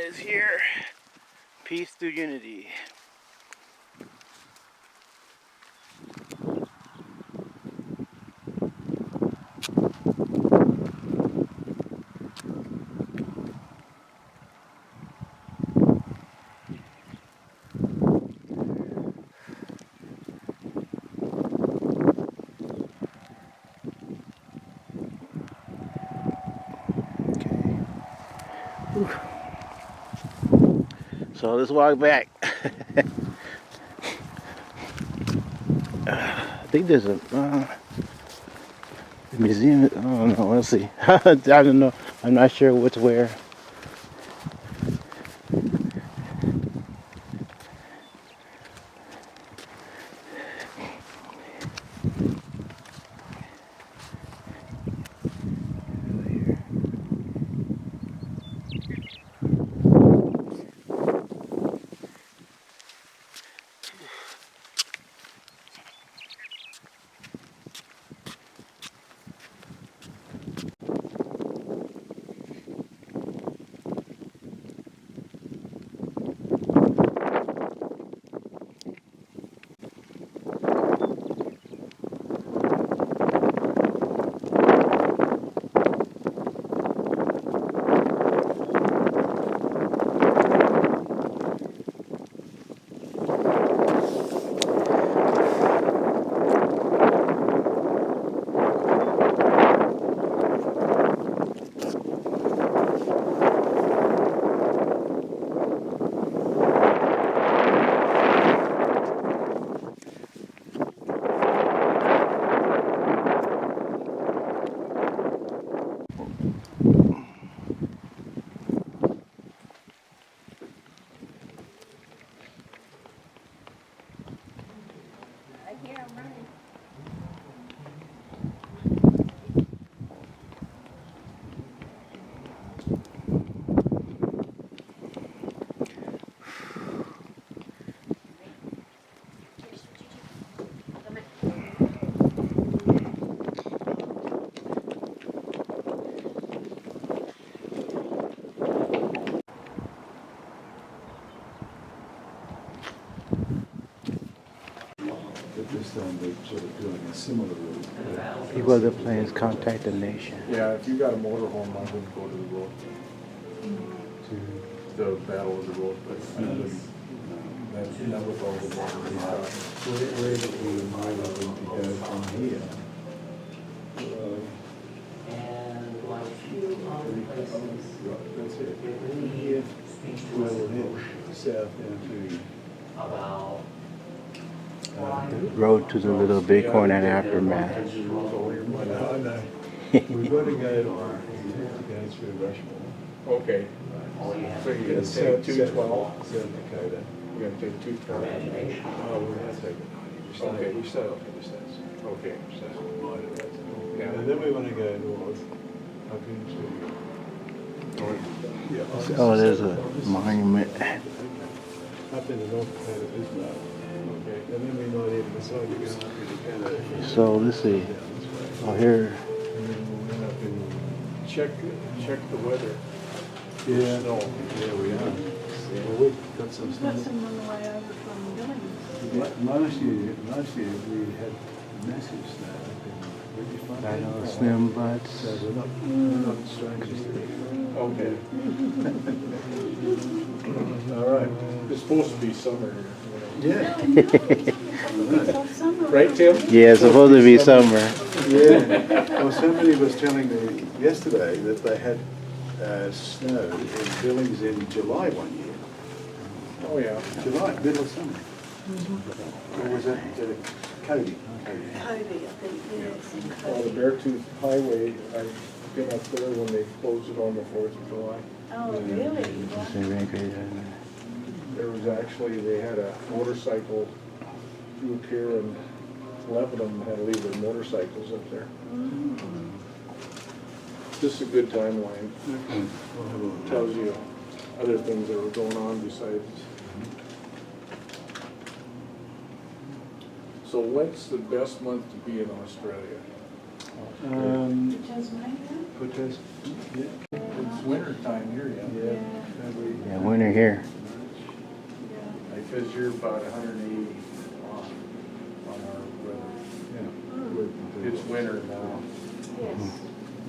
is here. Peace through unity. So let's walk back. I think there's a museum. I don't know. Let's see. I don't know. I'm not sure what's where. This time they're sort of doing a similar route. People of the plains contact the nation. Yeah, if you got a motorhome, I wouldn't go to the road. To the battle of the road, but I wouldn't. That's not with all the water and stuff. Where did we might have to go from here? And like few other places. That's it. It really Here, speaks to well, us we'll head south down to about Road to the little Bighorn and aftermath. I know. We've got to go through Rushmore. Okay, all you have so to you're do gonna is take 212, South Dakota. you're gonna take 212. imagination. Oh, we're going to take it. Okay. We start off in the States. Okay, Yeah. And then we want to go north, up into... Yeah, Oh, there's a monument. up in the north part of Israel. Okay. And then we might even decide to go up into Canada. So let's see. Oh, here. And then we'll end up in... check the weather. Yeah. Snow. Yeah, we are. Well, we've got some We've got snow. some on the way over from Billings. Last year we had massive snow. Really fun. I know slim butts. So we're not strangers to it. Okay. All right. It's supposed to be summer. Yeah. It's summer. Right, Tim? Yeah, it's supposed to be summer. Yeah. Well, somebody was telling me yesterday that they had snow in Billings in July one year. Oh, yeah. July, middle of summer. Or was that Cody? Cody, I think, yes. in Well, the Cody. Beartooth Highway, I've been up there when they closed it on the 4th of July. Oh, really? Wow. There was actually, they had a motorcycle group here and 11 of them had to leave their motorcycles up there. Just a good timeline. Tells you other things that were going on besides. So what's the best month to be in Australia? Tasmania? Protest. Yeah. It's winter time here, yeah. Yeah. February. Yeah, winter here. Like, cause you're about 180 off on our weather. Yeah. It's winter now. Yes.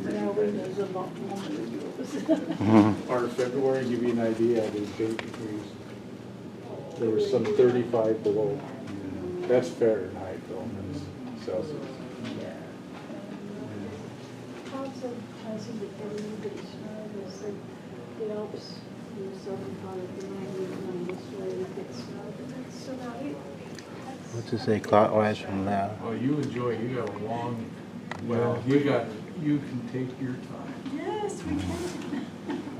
Our window's a lot warmer than yours. Our February, give you an idea, it was 8 degrees. There was some 35 below. That's Fahrenheit though, that's Celsius. Parts of places that get a little bit of snow, there's the Alps in the southern part of the land, and this way it gets snow, but that's about it. What's it say clockwise from now? Well, you enjoy, you got a long, well, you can take your time. Yes, we can.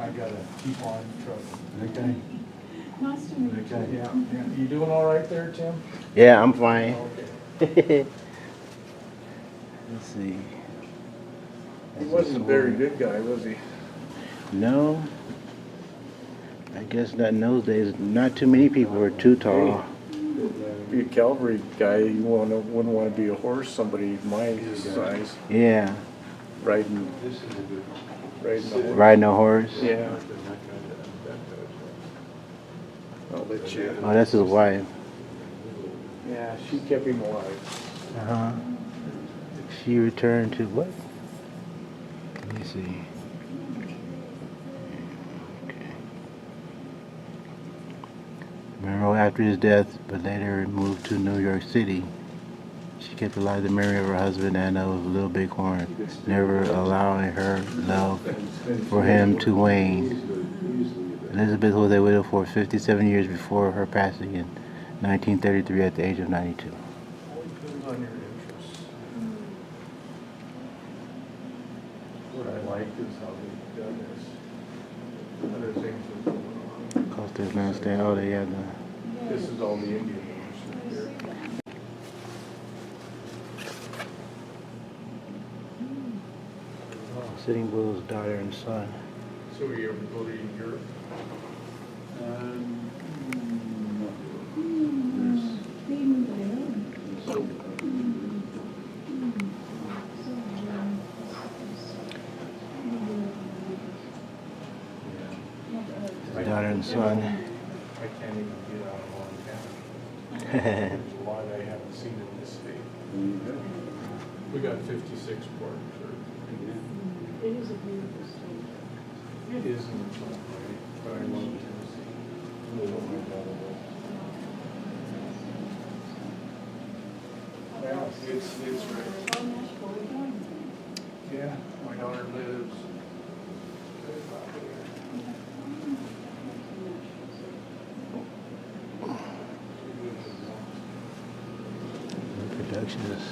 I gotta keep on trucking. Okay. Nice to meet you. Okay. Yeah, yeah. You doing all right there, Tim? Yeah, I'm fine. Okay. Let's see. He wasn't a very good guy, was he? No. I guess not in those days. Not too many people were too tall. Be a cavalry guy, you wouldn't want to be a horse, somebody my size, Yeah. riding, This is a good one. riding a horse. Riding a horse. Yeah. I'll let you. Oh, that's his wife. Yeah, she kept him alive. Uh-huh. She returned to what? Let me see. Okay. Monroe after his death, but later moved to New York City. She kept alive the memory of her husband and of little Bighorn, never allowing her love for him to wane. Elizabeth was a widow for 57 years before her passing in 1933 at the age of 92. Depends on your interests. What I like is how they've done this. Other things are going on. Cost of not staying. Oh, they had the. This is all the Indian ones here. Sitting Bull's daughter and son. So you ever go to Europe? His daughter and son. I can't even get out of Montana. There's a lot I haven't seen in this state. We got 56 parks. It is a beautiful state. It is in its own way, but I love Tennessee. I love my daughter. Well, it's right. Oh, Nashville, we're going there. Yeah, my daughter lives. Productions.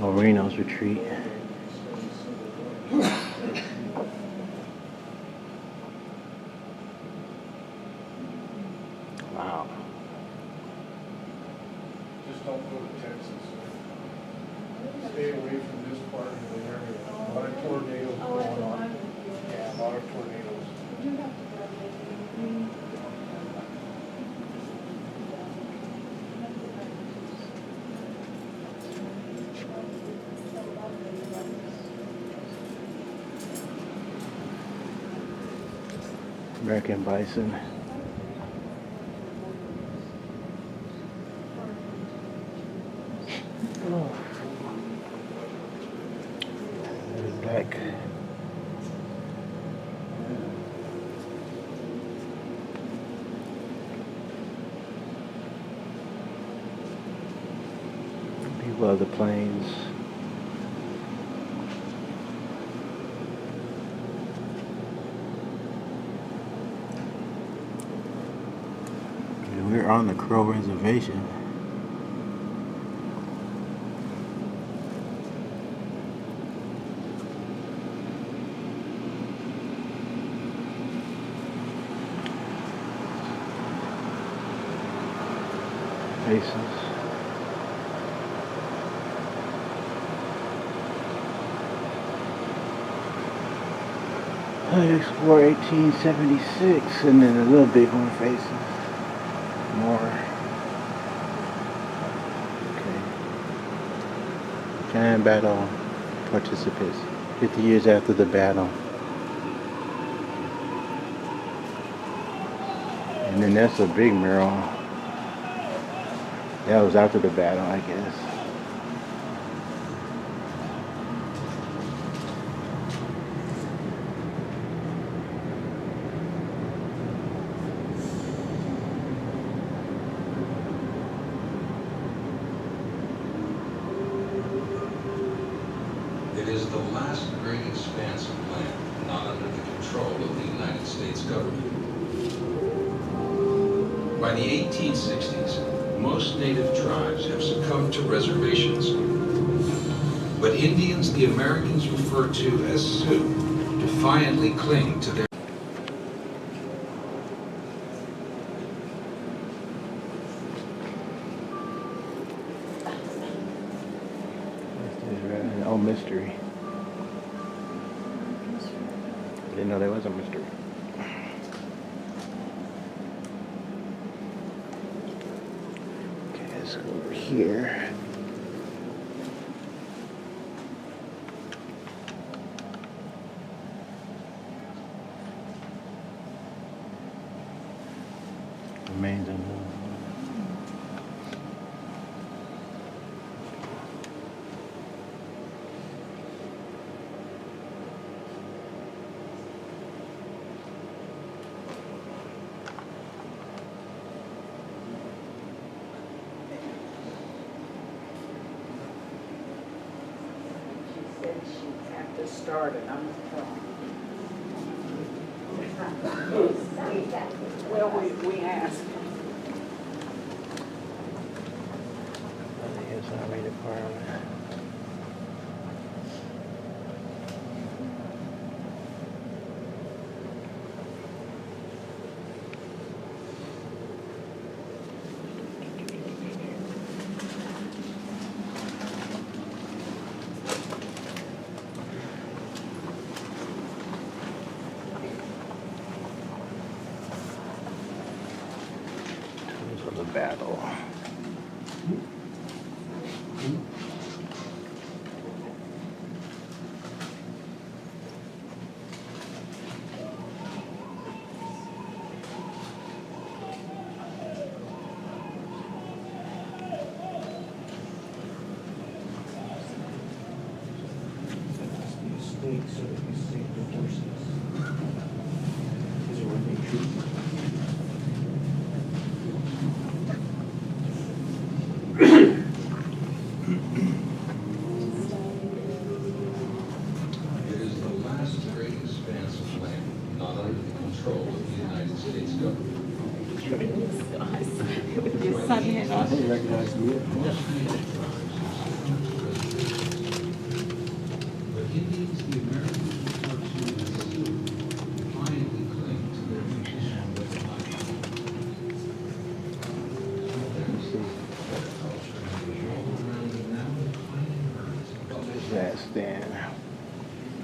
Oh, Reno's retreat. Wow. Just don't go to Texas. Stay away from this part of the area. A lot of tornadoes Oh, at the going on. moment, Yeah, yes. a lot of tornadoes. We do have to go there. American bison. Oh. There's black. People of the plains. We're on the Crow Reservation. Faces. I explore 1876 and then a little Bighorn faces. More. Okay. Giant battle participants 50 years after the battle. And then that's a big mural. That was after the battle, I guess. It is the last great expanse of land not under the control of the United States government. By the 1860s, most native tribes have succumbed to reservations. But Indians the Americans refer to as Sioux defiantly cling to their Oh, mystery. Didn't know there was a mystery. Okay, let's go over here. Remains unknown. She said she'd have to start it on the phone. Well, we asked. Yes, I read it part of it. For the battle. It is the last great expanse of land not under the control of the United States government. But Indians the Americans refer to as Sioux defiantly cling to their traditional way of life. All around them now declining herds of That's then.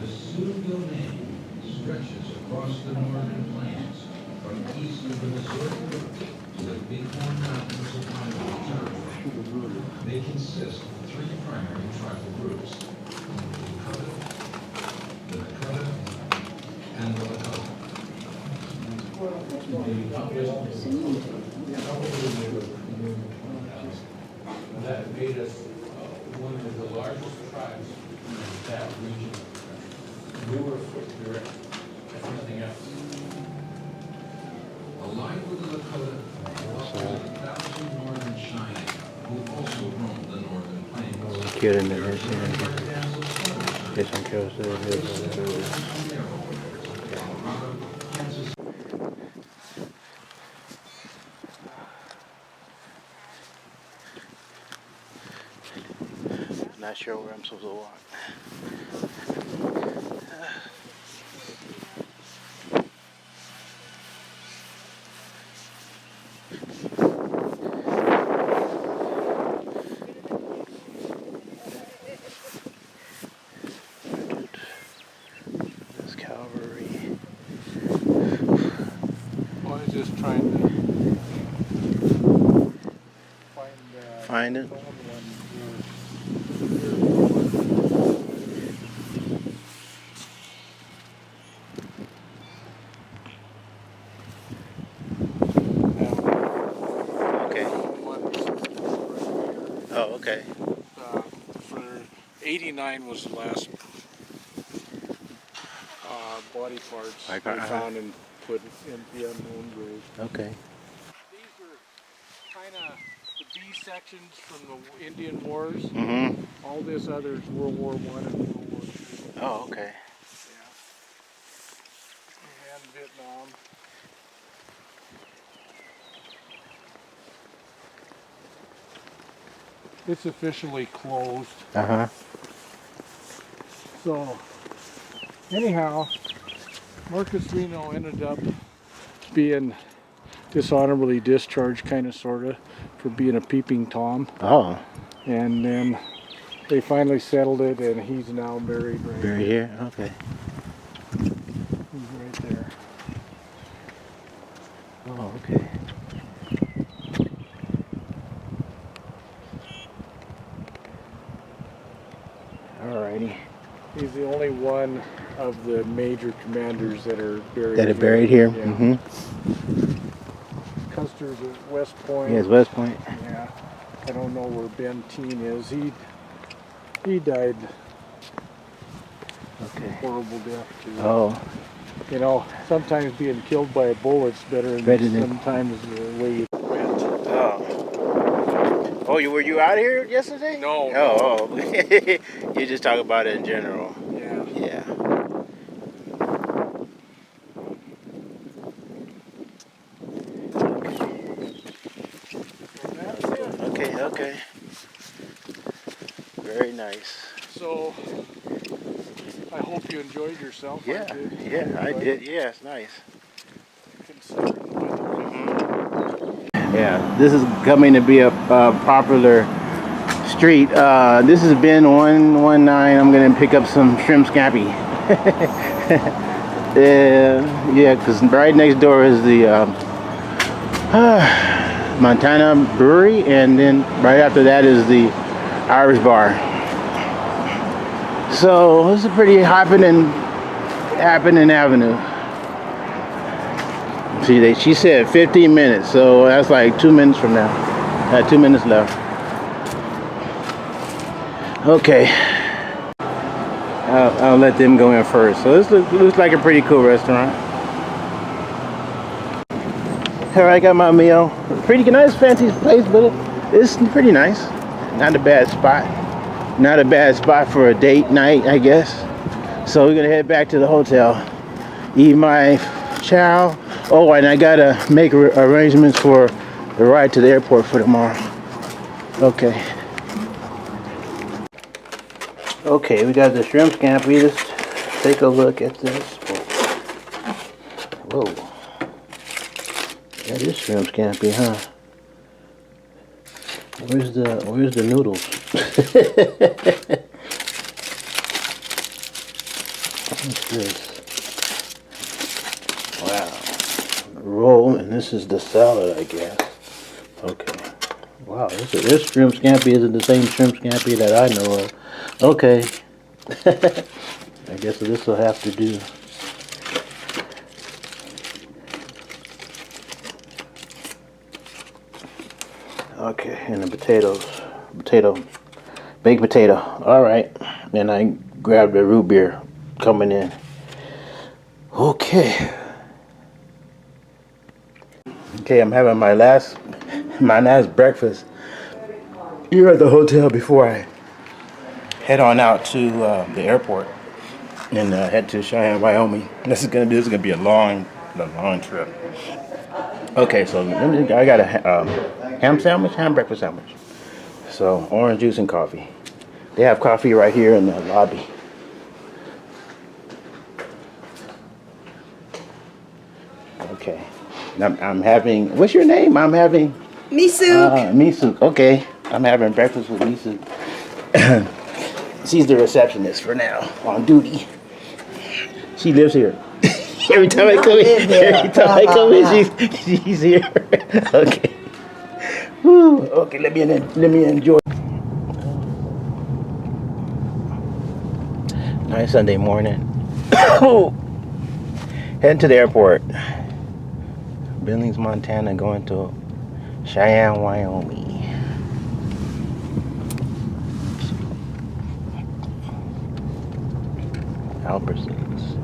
the Sioux domain stretches across the northern plains from east of the Missouri River to the Bighorn Mountains of Iowa territory. They consist of three primary tribal groups: the Dakota, and the Lakota. That made us one of the largest tribes in that region. We were foot direct, if nothing else. Allied with the Lakota, also the 1,000 Northern Cheyenne, who also roamed the northern plains. Killing the This one kills the Not sure where I'm supposed to walk. This cavalry. Well, he's just trying to Find it. '89 was the last body parts they found and put in the unknown grave. Okay. These are kind of the B sections from the Indian Wars. Mm-hmm. All this other is World War I and World War II. Oh, okay. Yeah. And Vietnam. It's officially closed. Uh-huh. So, anyhow, Marcus Reno ended up being dishonorably discharged, kind of, sort of, for being a peeping Tom. Oh. And then they finally settled it, and he's now buried right Buried here? Okay. He's right there. Oh, okay. Alrighty. He's the only one of the major commanders that are buried That are buried here? Yeah. Mm-hmm. Custer's at West Point. Yes, West Point. Yeah. I don't know where Ben Teen is. He died Okay. horrible death too. Oh. You know, sometimes being killed by a bullet's better Better than than- sometimes the way you went. Oh. Oh, were you out here yesterday? No. Oh. You just talk about it in general. Yeah. Yeah. Okay. Very nice. So, I hope you enjoyed yourself. Yeah, I did. yeah, I did. Yeah, it's nice. Considering the weather. Yeah, this is coming to be a popular street. This has been 119. I'm gonna pick up some shrimp scampi. Yeah, because right next door is the Montana Brewery, and then right after that is the Irish Bar. So it's a pretty happening avenue. See, she said 15 minutes, so that's like 2 minutes from now. 2 minutes left. Okay. I'll let them go in first. So this looks like a pretty cool restaurant. Here I got my meal. Pretty nice, fancy place, but it's pretty nice. Not a bad spot. Not a bad spot for a date night, I guess. So we're gonna head back to the hotel, eat my chow. Oh, and I gotta make arrangements for the ride to the airport for tomorrow. Okay. Okay, we got the shrimp scampi. Let's take a look at this. Whoa. That is shrimp scampi, huh? Where's the noodles? What's this? Wow. Roll, and this is the salad, I guess. Okay. Wow, this shrimp scampi isn't the same shrimp scampi that I know of. Okay. I guess this will have to do. Okay, and the baked potato. All right, and I grabbed the root beer coming in. Okay. Okay, I'm having my last breakfast here at the hotel before I head on out to the airport and head to Cheyenne, Wyoming. This is gonna be a long trip. Okay, so I got a ham breakfast sandwich. So orange juice and coffee. They have coffee right here in the lobby. Okay, I'm having. What's your name? I'm having. Misu. Misu. Okay, I'm having breakfast with Misu. She's the receptionist for now, on duty. She lives here. Every time I come in, she's here. Okay. Woo. Okay, let me enjoy. Nice Sunday morning. Heading to the airport. Billings, Montana, going to Cheyenne, Wyoming. Albertsons.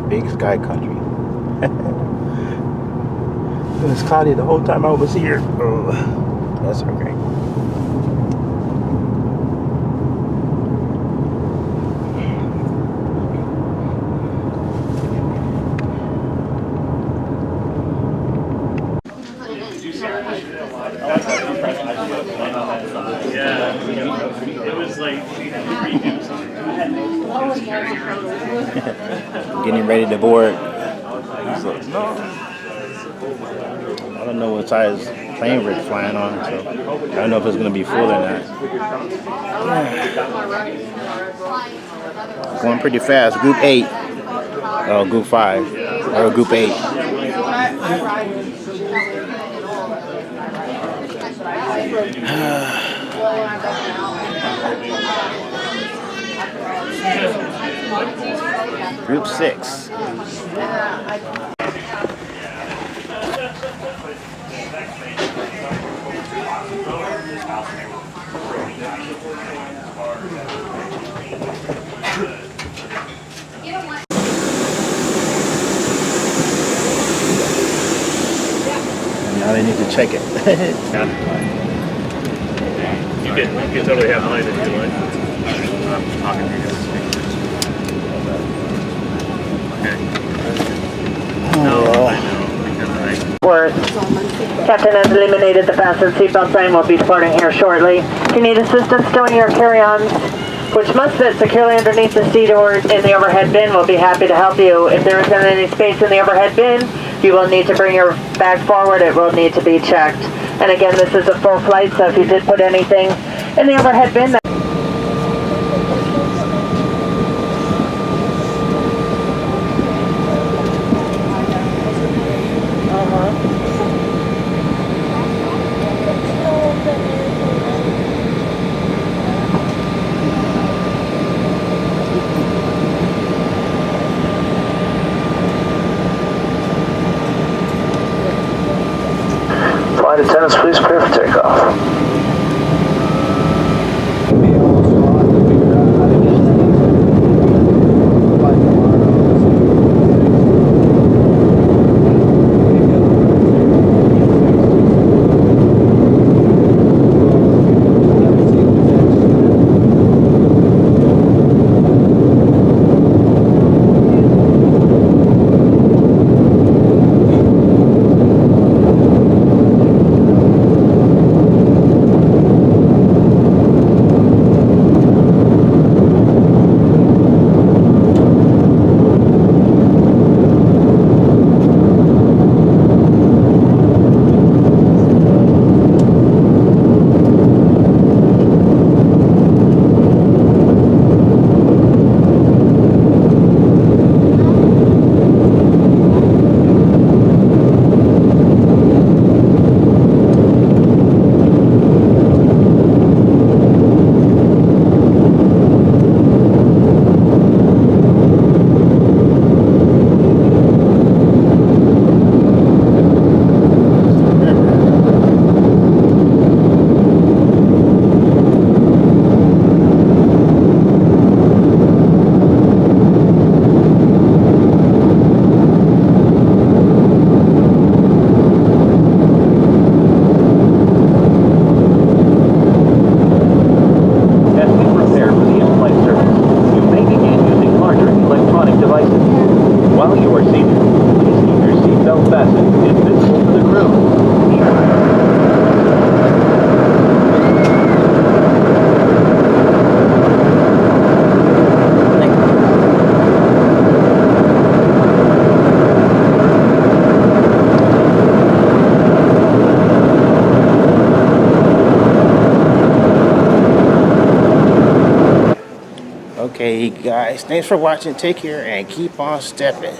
Big sky country. It was cloudy the whole time I was here. Oh, that's okay. Getting ready to board. So, no. I don't know what size plane we're flying on, so I don't know if it's going to be full or not. Going pretty fast. Group 8. Oh, Group 5. Or Group 8. Group 6. Now they need to check it. You can totally have mine if you like. I'm talking to you guys. Okay. No, I know, because Worth. Captain has eliminated the fasten seatbelt sign. We'll be departing here shortly. If you need assistance stowing your carry-ons, which must fit securely underneath the seat or in the overhead bin, we'll be happy to help you. If there isn't any space in the overhead bin, you will need to bring your bag forward. It will need to be checked. And again, this is a full flight, so if you did put anything in the overhead bin, Flight attendants, please prepare for takeoff. Okay, guys, thanks for watching. Take care and keep on stepping.